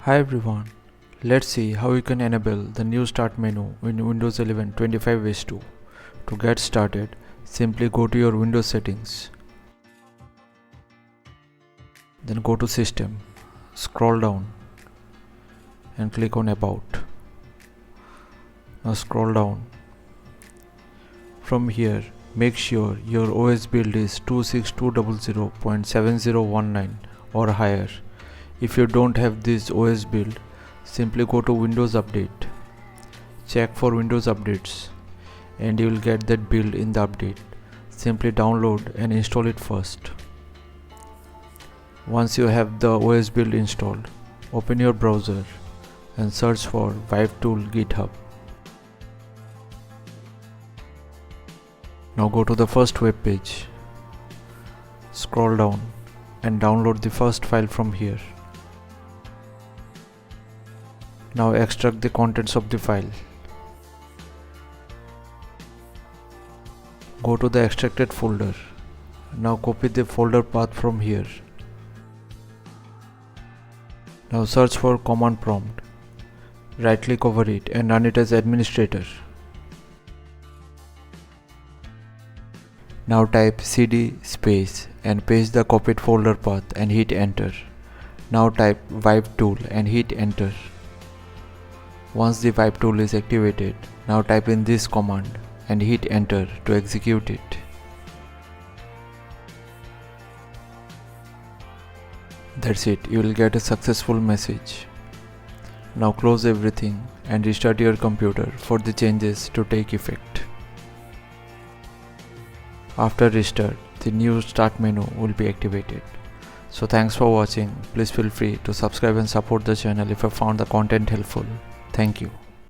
Hi everyone, let's see how you can enable the new start menu in Windows 11 25 ways to. To get started, simply go to your Windows settings. Then go to System, scroll down and click on About. Now scroll down. From here, make sure your OS build is 26200.7019 or higher. If you don't have this OS build, simply go to Windows Update. Check for Windows updates and you will get that build in the update. Simply download and install it first. Once you have the OS build installed, open your browser and search for ViVeTool GitHub. Now go to the first web page. Scroll down and download the first file from here. Now extract the contents of the file. Go to the extracted folder. Now copy the folder path from here. Now search for command prompt. Right click over it and run it as administrator. Now type cd space and paste the copied folder path and hit enter. Now type ViVeTool and hit enter. Once the ViVeTool is activated, now type in this command and hit enter to execute it. That's it, you will get a successful message. Now close everything and restart your computer for the changes to take effect. After restart, the new start menu will be activated. So thanks for watching. Please feel free to subscribe and support the channel if you found the content helpful. Thank you.